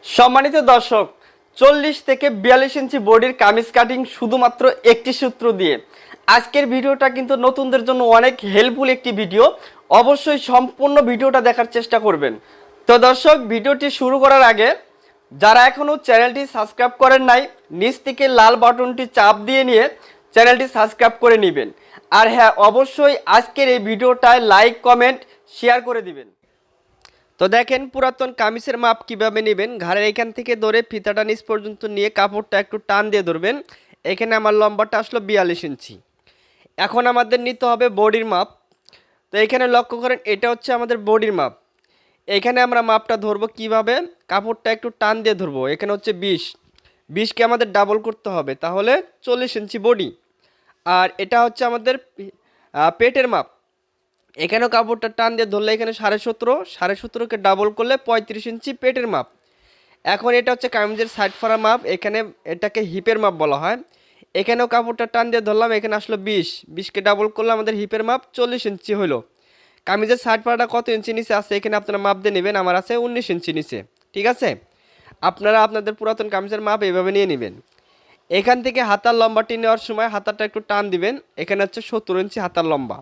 সম্মানিত দর্শক, 40 থেকে 42 ইঞ্চি বডির কামিজ কাটিং শুধুমাত্র একটি সূত্র দিয়ে। আজকের ভিডিওটা কিন্তু নতুনদের জন্য অনেক হেল্পফুল একটি ভিডিও। অবশ্যই সম্পূর্ণ ভিডিওটা দেখার চেষ্টা করবেন। তো দর্শক, ভিডিওটি শুরু করার আগে যারা এখনও চ্যানেলটি সাবস্ক্রাইব করেন নাই, নিচ থেকে লাল বাটনটি চাপ দিয়ে নিয়ে চ্যানেলটি সাবস্ক্রাইব করে নেবেন। আর হ্যাঁ, অবশ্যই আজকের এই ভিডিওটায় লাইক, কমেন্ট, শেয়ার করে দিবেন। তো দেখেন পুরাতন কামিজের মাপ কিভাবে নেবেন। ঘাড়ের এখান থেকে ধরে ফিতাটা নিচ পর্যন্ত নিয়ে কাপড়টা একটু টান দিয়ে ধরবেন। এখানে আমার লম্বাটা আসলো 42 ইঞ্চি। এখন আমাদের নিতে হবে বডির মাপ। তো এখানে লক্ষ্য করেন, এটা হচ্ছে আমাদের বডির মাপ। এখানে আমরা মাপটা ধরবো কিভাবে, কাপড়টা একটু টান দিয়ে ধরবো। এখানে হচ্ছে 20কে আমাদের ডাবল করতে হবে, তাহলে 40 ইঞ্চি বডি। আর এটা হচ্ছে আমাদের পেটের মাপ। এখানেও কাপড়টা টান দিয়ে ধরলে এখানে 17.5কে ডাবল করলে 35 ইঞ্চি পেটের মাপ। এখন এটা হচ্ছে কামিজের সাইড ফাড়া মাপ, এখানে এটাকে হিপের মাপ বলা হয়। এখানেও কাপড়টা টান দিয়ে ধরলাম, এখানে আসলো 20কে ডাবল করলে আমাদের হিপের মাপ 40 ইঞ্চি হলো। কামিজের সাইড ফাড়াটা কত ইঞ্চি নিচে আছে এখানে আপনারা মাপ দিয়ে নেবেন। আমার আছে 19 ইঞ্চি নিচে, ঠিক আছে। আপনারা আপনাদের পুরাতন কামিজের মাপ এইভাবে নিয়ে নেবেন। এখান থেকে হাতার লম্বাটি নেওয়ার সময় হাতারটা একটু টান দিবেন। এখানে হচ্ছে 17 ইঞ্চি হাতার লম্বা।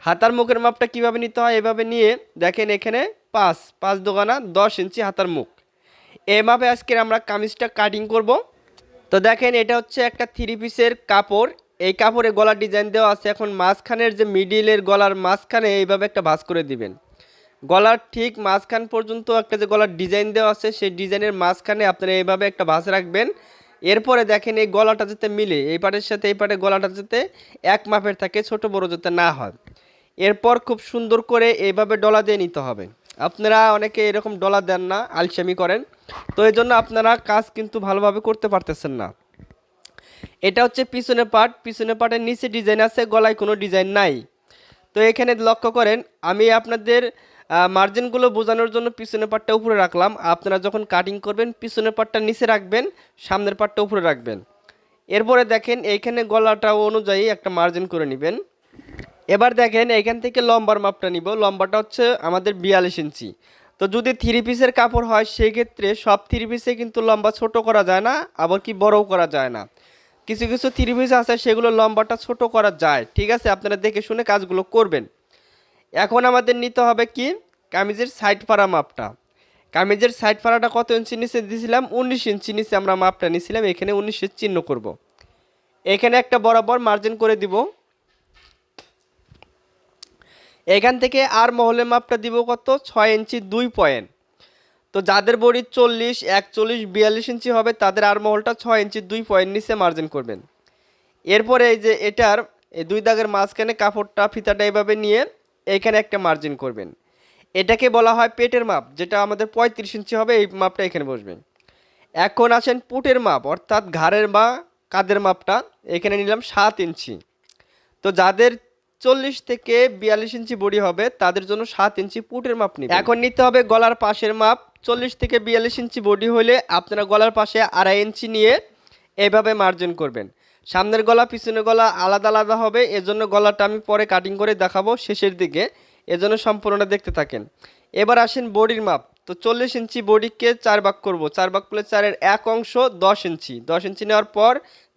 হাতার মুখের মাপটা কিভাবে নিতে হয়, এভাবে নিয়ে দেখেন এখানে 5 দোকানা 10 ইঞ্চি হাতার মুখ। এই মাপে আজকে আমরা কামিজটা কাটিং করব। তো দেখেন এটা হচ্ছে একটা 3 পিসের কাপড়। এই কাপড়ে গলার ডিজাইন দেওয়া আছে। এখন মাঝখানের যে মিডিলের গলার মাঝখানে এইভাবে একটা ভাঁজ করে দিবেন। গলার ঠিক মাঝখান পর্যন্ত একটা যে গলার ডিজাইন দেওয়া আছে, সেই ডিজাইনের মাঝখানে আপনারা এইভাবে একটা ভাঁজ রাখবেন। এরপরে দেখেন এই গলাটা যাতে মিলে, এই পাটের সাথে এই পাটের গলাটা যাতে এক মাপের থাকে, ছোট বড় যাতে না হয়। এরপর খুব সুন্দর করে এইভাবে ডলা দিয়ে নিতে হবে। আপনারা অনেকে এরকম ডলা দেন না, আলসেমি করেন, তো এই জন্য আপনারা কাজ কিন্তু ভালোভাবে করতে পারতেছেন না। এটা হচ্ছে পিছনের পার্ট। পিছনের পার্টের নিচে ডিজাইন আছে, গলায় কোনো ডিজাইন নাই। তো এখানে লক্ষ্য করেন, আমি আপনাদের মার্জিনগুলো বোঝানোর জন্য পিছনের পার্টটা উপরে রাখলাম। আপনারা যখন কাটিং করবেন পিছনের পার্টটা নিচে রাখবেন, সামনের পার্টটা উপরে রাখবেন। এরপরে দেখেন এইখানে গলাটা অনুযায়ী একটা মার্জিন করে নেবেন। এবার দেখেন এইখান থেকে লম্বার মাপটা নিব। লম্বাটা হচ্ছে আমাদের 42 ইঞ্চি। তো যদি 3 পিসের কাপড় হয় সেই ক্ষেত্রে সব 3 পিসে কিন্তু লম্বা ছোট করা যায় না, আবার কি বড়ও করা যায় না। কিছু কিছু 3 পিস আছে সেগুলো লম্বাটা ছোট করা যায়, ঠিক আছে। আপনারা দেখে শুনে কাজগুলো করবেন। এখন আমাদের নিতে হবে কি, কামিজের সাইড ফাড়া মাপটা। কামিজের সাইড ফাড়াটা কত ইঞ্চি নিচে দিয়েছিলাম, 19 ইঞ্চি নিচে আমরা মাপটা নিয়েছিলাম। এখানে 19-এর চিহ্ন করব। এখানে একটা বরাবর মার্জিন করে দিব। এখান থেকে আর মহলের মাপটা দিব কত, 6 ইঞ্চি 2 পয়েন্ট। তো যাদের বডি 40, 41, 42 ইঞ্চি হবে তাদের আর মহলটা 6 ইঞ্চি 2 পয়েন্ট নিচে মার্জিন করবেন। এরপরে এই যে এটার এই দুই দাগের মাঝখানে কাপড়টা ফিতাটা এভাবে নিয়ে এখানে একটা মার্জিন করবেন। এটাকে বলা হয় পেটের মাপ, যেটা আমাদের 35 ইঞ্চি হবে। এই মাপটা এখানে বসবে। এখন আসেন পুটের মাপ, অর্থাৎ ঘাড়ের বা কাঁধের মাপটা। এখানে নিলাম 7 ইঞ্চি। তো যাদের 40 থেকে 42 ইঞ্চি বডি হবে তাদের জন্য 7 ইঞ্চি পুটের মাপ নেবেন। এখন নিতে হবে গলার পাশের মাপ। 40 থেকে 42 ইঞ্চি বডি হলে আপনারা গলার পাশে 2.5 ইঞ্চি নিয়ে এইভাবে মার্জিন করবেন। সামনের গলা পিছনের গলা আলাদা আলাদা হবে, এজন্য গলাটা আমি পরে কাটিং করে দেখাবো শেষের দিকে, এজন্য সম্পূর্ণটা দেখতে থাকেন। এবার আসেন বডির মাপ। তো 40 ইঞ্চি বডিকে 4 ভাগ করব। 4 ভাগ করলে 4-এর 1 অংশ 10 ইঞ্চি। 10 ইঞ্চি নেওয়ার পর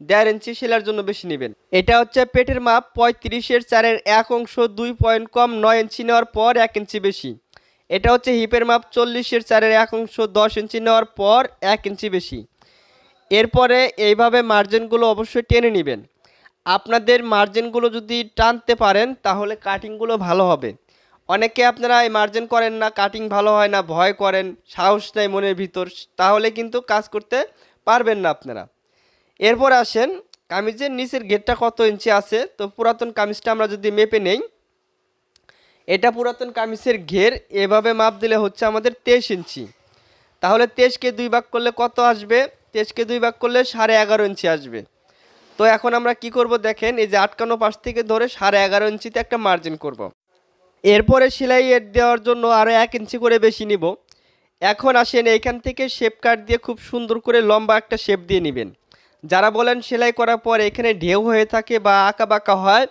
1.5 ইঞ্চি সেলার জন্য বেশি নেবেন। এটা হচ্ছে পেটের মাপ। 35-এর 4-এর 1 অংশ 2 পয়েন্ট কম 9 ইঞ্চি নেওয়ার পর 1 ইঞ্চি বেশি। এটা হচ্ছে হিপের মাপ। 40-এর 4-এর 1 অংশ 10 ইঞ্চি নেওয়ার পর 1 ইঞ্চি বেশি। এরপরে এইভাবে মার্জিনগুলো অবশ্যই টেনে নেবেন। আপনাদের মার্জিনগুলো যদি টানতে পারেন তাহলে কাটিংগুলো ভালো হবে। অনেকে আপনারা এই মার্জিন করেন না, কাটিং ভালো হয় না, ভয় করেন, সাহস নেই মনের ভিতর, তাহলে কিন্তু কাজ করতে পারবেন না আপনারা। এরপর আসেন কামিজের নিচের ঘেরটা কত ইঞ্চি আছে। তো পুরাতন কামিজটা আমরা যদি মেপে নেই, এটা পুরাতন কামিজের ঘের। এভাবে মাপ দিলে হচ্ছে আমাদের 23 ইঞ্চি। তাহলে 23কে 2 ভাগ করলে কত আসবে, 23কে 2 ভাগ করলে 11.5 ইঞ্চি আসবে। তো এখন আমরা কি করব দেখেন, এই যে আটকানো পাশ থেকে ধরে 11.5 ইঞ্চিতে একটা মার্জিন করব। এরপরে সেলাই দেওয়ার জন্য আরও 1 ইঞ্চি করে বেশি নিব। এখন আসেন এইখান থেকে শেপ কাট দিয়ে খুব সুন্দর করে লম্বা একটা শেপ দিয়ে নেবেন। যারা বলেন সেলাই করার পর এখানে ঢেউ হয়ে থাকে বা আঁকা বাঁকা হয়,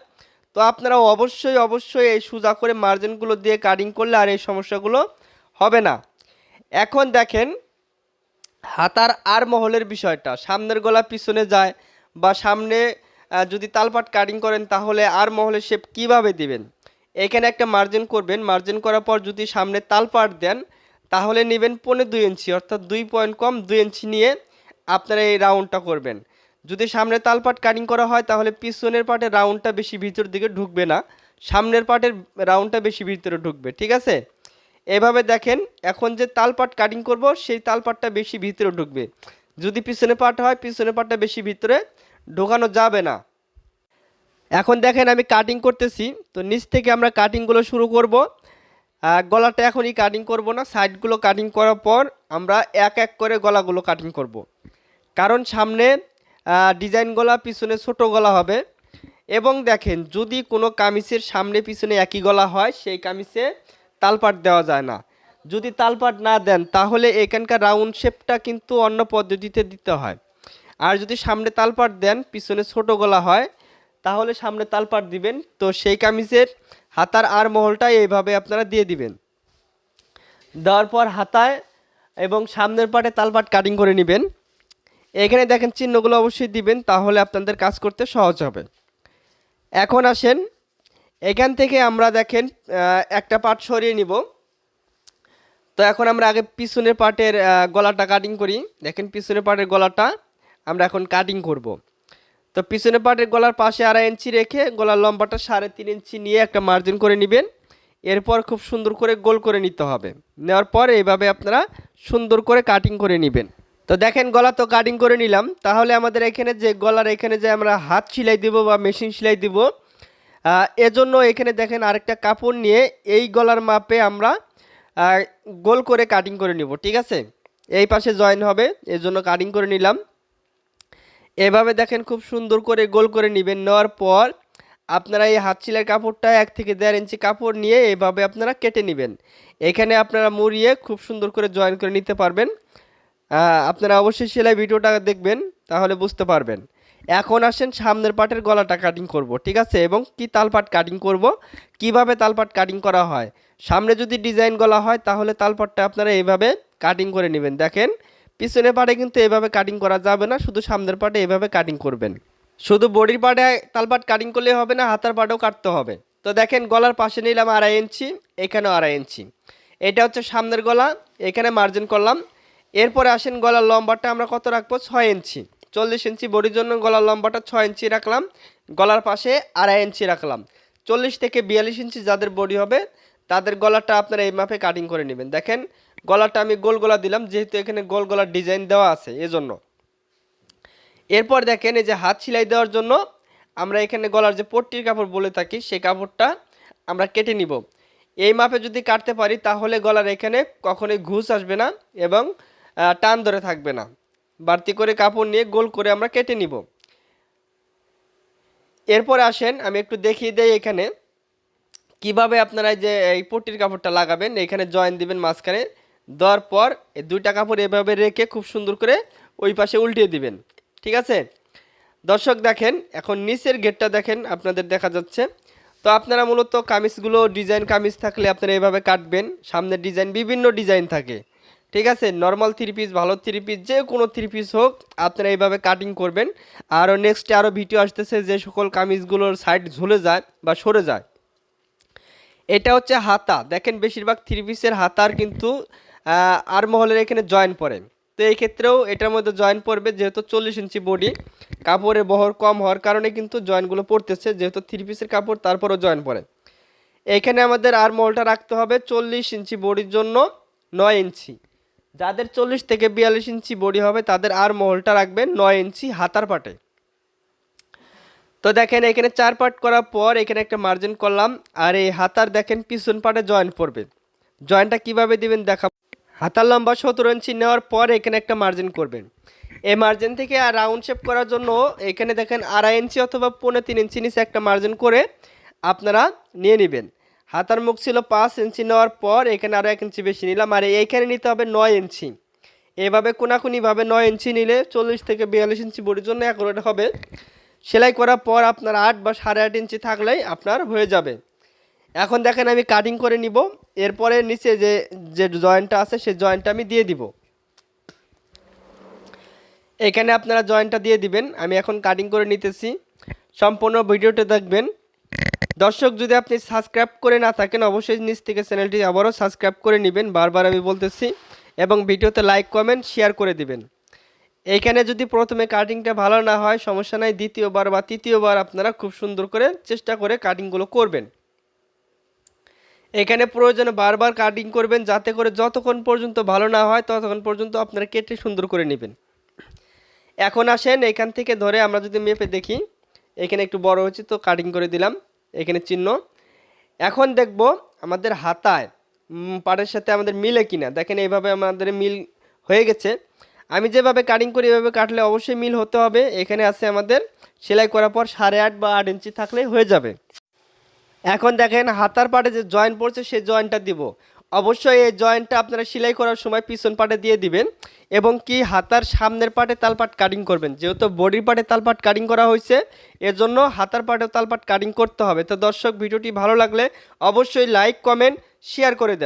তো আপনারা অবশ্যই এই সোজা করে মার্জিনগুলো দিয়ে কাটিং করলে আর এই সমস্যাগুলো হবে না। এখন দেখেন হাতার আর মহলের বিষয়টা সামনের গলা পিছনে যায় বা সামনে যদি তালপাট কাটিং করেন তাহলে আর মহলের শেপ কিভাবে দিবেন। এখানে একটা মার্জিন করবেন, মার্জিন করার পর যদি সামনে তালপাট দেন তাহলে নেবেন 1.5 ইঞ্চি, অর্থাৎ 2 পয়েন্ট কম 2 ইঞ্চি নিয়ে আপনারা এই রাউন্ডটা করবেন। যদি সামনে তালপাট কাটিং করা হয় তাহলে পিছনের পার্টের রাউন্ডটা বেশি ভিতর দিকে ঢুকবে না, সামনের পার্টের রাউন্ডটা বেশি ভিতরে ঢুকবে। ঠিক আছে, এভাবে দেখেন এখন যে তালপাট কাটিং করব সেই তালপাটটা বেশি ভিতরে ঢুকবে। যদি পিছনে পাট হয় পিছনের পাটটা বেশি ভিতরে ঢোকানো যাবে না। এখন দেখেন আমি কাটিং করতেছি, তো নিচ থেকে আমরা কাটিংগুলো শুরু করব। গলাটা এখনই কাটিং করব না, সাইডগুলো কাটিং করার পর আমরা এক এক করে গলাগুলো কাটিং করব। কারণ সামনে ডিজাইন গলা পিছনে ছোট গলা হবে। এবং দেখেন যদি কোনো কামিজের সামনে পিছনে একই গলা হয় সেই কামিজে তালপাট দেওয়া যায় না। যদি তালপাট না দেন তাহলে এখানকার রাউন্ড শেপটা কিন্তু অন্য পদ্ধতিতে দিতে হয়। আর যদি সামনে তালপাট দেন পিছনে ছোট গলা হয় তাহলে সামনে তালপাট দিবেন, তো সেই কামিজের হাতার আর মহলটা এইভাবে আপনারা দিয়ে দিবেন। দেওয়ার পর হাতায় এবং সামনের পাটে তালপাট কাটিং করে নেবেন। এখানে দেখেন চিহ্নগুলো অবশ্যই দিবেন, তাহলে আপনাদের কাজ করতে সহজ হবে। এখন আসেন এখান থেকে আমরা দেখেন একটা পার্ট সরিয়ে নিব। তো এখন আমরা আগে পিছনের পার্টের গলাটা কাটিং করি। দেখেন পিছনের পার্টের গলাটা আমরা এখন কাটিং করব। তো পিছনের পার্টের গলার পাশে 2.5 ইঞ্চি রেখে গলার লম্বাটা 3.5 ইঞ্চি নিয়ে একটা মার্জিন করে নেবেন। এরপর খুব সুন্দর করে গোল করে নিতে হবে। নেওয়ার পর এইভাবে আপনারা সুন্দর করে কাটিং করে নেবেন। তো দেখেন গলা তো কাটিং করে নিলাম, তাহলে আমাদের এখানে যে গলার এখানে যে আমরা হাত সেলাই দিব বা মেশিন সেলাই দিব, এজন্য এখানে দেখেন আরেকটা কাপড় নিয়ে এই গলার মাপে আমরা গোল করে কাটিং করে নিব। ঠিক আছে, এই পাশে জয়েন হবে এজন্য কাটিং করে নিলাম। এভাবে দেখেন খুব সুন্দর করে গোল করে নেবেন। নেওয়ার পর আপনারা এই হাত সেলাইয়ের কাপড়টা 1 থেকে 1.5 ইঞ্চি কাপড় নিয়ে এভাবে আপনারা কেটে নেবেন। এখানে আপনারা মুড়িয়ে খুব সুন্দর করে জয়েন করে নিতে পারবেন। আপনারা অবশ্যই সেলাই ভিডিওটা দেখবেন তাহলে বুঝতে পারবেন। এখন আসেন সামনের পাটের গলাটা কাটিং করব। ঠিক আছে, এবং কি তালপাট কাটিং করব, কিভাবে তালপাট কাটিং করা হয়। সামনে যদি ডিজাইন গলা হয় তাহলে তালপাটটা আপনারা এইভাবে কাটিং করে নেবেন। দেখেন পিছনের পাটে কিন্তু এভাবে কাটিং করা যাবে না, শুধু সামনের পাটে এভাবে কাটিং করবেন। শুধু বডির পাটে তালপাট কাটিং করলে হবে না, হাতার পাটেও কাটতে হবে। তো দেখেন গলার পাশে নিলাম 2.5 ইঞ্চি, এখানেও 2.5 ইঞ্চি। এটা হচ্ছে সামনের গলা, এখানে মার্জিন করলাম। এরপরে আসেন গলার লম্বাটা আমরা কত রাখবো, 6 ইঞ্চি। 40 ইঞ্চি বডির জন্য গলার লম্বাটা 6 ইঞ্চি রাখলাম, গলার পাশে 2.5 ইঞ্চি রাখলাম। 40 থেকে 42 ইঞ্চি যাদের বডি হবে তাদের গলাটা আপনারা এই মাপে কাটিং করে নেবেন। দেখেন গলাটা আমি গোল গলা দিলাম, যেহেতু এখানে গোল গলার ডিজাইন দেওয়া আছে এজন্য। এরপর দেখেন এই যে হাত সেলাই দেওয়ার জন্য আমরা এখানে গলার যে পট্টির কাপড় বলে থাকি সেই কাপড়টা আমরা কেটে নিব। এই মাপে যদি কাটতে পারি তাহলে গলার এখানে কখনোই ঘুষ আসবে না এবং টান ধরে থাকবে না। বাড়তি করে কাপড় নিয়ে গোল করে আমরা কেটে নিব। এরপর আসেন আমি একটু দেখিয়ে দেই এখানে কিভাবে আপনারা যে এই পট্টির কাপড়টা লাগাবেন। এখানে জয়েন দিবেন মাঝখানে, দেওয়ার পর এই 2টা কাপড় এভাবে রেখে খুব সুন্দর করে ওই পাশে উল্টিয়ে দিবেন। ঠিক আছে দর্শক, দেখেন এখন নিচের গেটটা দেখেন আপনাদের দেখা যাচ্ছে। তো আপনারা মূলত কামিজগুলো ডিজাইন কামিজ থাকলে আপনারা এভাবে কাটবেন। সামনের ডিজাইন বিভিন্ন ডিজাইন থাকে। ঠিক আছে, নর্মাল 3 পিস, ভালো 3 পিস, যে কোনো 3 পিস হোক আপনারা এইভাবে কাটিং করবেন। আরও নেক্সটে আরও ভিডিও আসতেছে যে সকল কামিজগুলোর সাইড ঝুলে যায় বা সরে যায়। এটা হচ্ছে হাতা। দেখেন বেশিরভাগ 3 পিসের হাতার কিন্তু আর মহলের এখানে জয়েন পড়ে। তো এই ক্ষেত্রেও এটার মধ্যে জয়েন পড়বে, যেহেতু 40 ইঞ্চি বডি, কাপড়ের বহর কম হওয়ার কারণে কিন্তু জয়েনগুলো পড়তেছে। যেহেতু 3 পিসের কাপড় তারপরও জয়েন পড়ে। এখানে আমাদের আর মহলটা রাখতে হবে 40 ইঞ্চি বডির জন্য 9 ইঞ্চি। যাদের 40 থেকে 42 ইঞ্চি বডি হবে তাদের আর মহলটা রাখবেন 9 ইঞ্চি হাতার পাটে। তো দেখেন এখানে 4 পার্ট করার পর এখানে একটা মার্জিন করলাম, আর এই হাতার দেখেন পিছন পাটে জয়েন পড়বে। জয়েনটা কিভাবে দিবেন দেখাবো। হাতার লম্বা 17 ইঞ্চি নেওয়ার পর এখানে একটা মার্জিন করবেন। এই মার্জিন থেকে আর রাউন্ড শেপ করার জন্য এখানে দেখেন 2.5 ইঞ্চি অথবা 3.25 ইঞ্চি নিচে একটা মার্জিন করে আপনারা নিয়ে নেবেন। হাতার মুখ ছিল 5 ইঞ্চি, নেওয়ার পর এখানে আরও 1 ইঞ্চি বেশি নিলাম, আর এইখানে নিতে হবে 9 ইঞ্চি। এভাবে কোনাকুনিভাবে 9 ইঞ্চি নিলে 40 থেকে 42 ইঞ্চি বডির জন্য অ্যাকুরেট হবে। সেলাই করার পর আপনার 8 বা 8.5 ইঞ্চি থাকলেই আপনার হয়ে যাবে। এখন দেখেন আমি কাটিং করে নিব। এরপরে নিচে যে জয়েন্টটা আছে সেই জয়েন্টটা আমি দিয়ে দিব। এখানে আপনারা জয়েন্টটা দিয়ে দিবেন। আমি এখন কাটিং করে নিতেছি, সম্পূর্ণ ভিডিওটা দেখবেন। দর্শক, যদি আপনি সাবস্ক্রাইব করে না থাকেন অবশ্যই নিচ থেকে চ্যানেলটি আবারও সাবস্ক্রাইব করে নেবেন, বারবার আমি বলতেছি, এবং ভিডিওতে লাইক কমেন্ট শেয়ার করে দিবেন। এইখানে যদি প্রথমে কাটিংটা ভালো না হয় সমস্যা নাই, দ্বিতীয়বার বা তৃতীয়বার আপনারা খুব সুন্দর করে চেষ্টা করে কাটিংগুলো করবেন। এখানে প্রয়োজনে বারবার কাটিং করবেন, যাতে করে যতক্ষণ পর্যন্ত ভালো না হয় ততক্ষণ পর্যন্ত আপনারা কেটে সুন্দর করে নেবেন। এখন আসেন এখান থেকে ধরে আমরা যদি মেপে দেখি, এখানে একটু বড় হচ্ছে তো কাটিং করে দিলাম, এখানে চিহ্ন। এখন দেখব আমাদের হাতায় পাড়ের সাথে আমাদের মিলে কিনা। দেখেন এইভাবে আমাদের মিল হয়ে গেছে। আমি যেভাবে কাটিং করি এভাবে কাটলে অবশ্যই মিল হতে হবে। এখানে আছে আমাদের সেলাই করার পর 8.5 বা 8 ইঞ্চি থাকলেই হয়ে যাবে। এখন দেখেন হাতার পাটে যে জয়েন্ট পড়ছে সেই জয়েন্টটা দিব। অবশ্যই এই জয়েন্টটা আপনারা সেলাই করার সময় পিছন পাটে দিয়ে দিবেন, এবং কি হাতার সামনের পাটে তালপাট কাটিং করবেন। যেহেতু বডির পাটে তালপাট কাটিং করা হয়েছে এজন্য হাতার পাটেও তালপাট কাটিং করতে হবে। তো দর্শক, ভিডিওটি ভালো লাগলে অবশ্যই লাইক কমেন্ট শেয়ার করে দেন।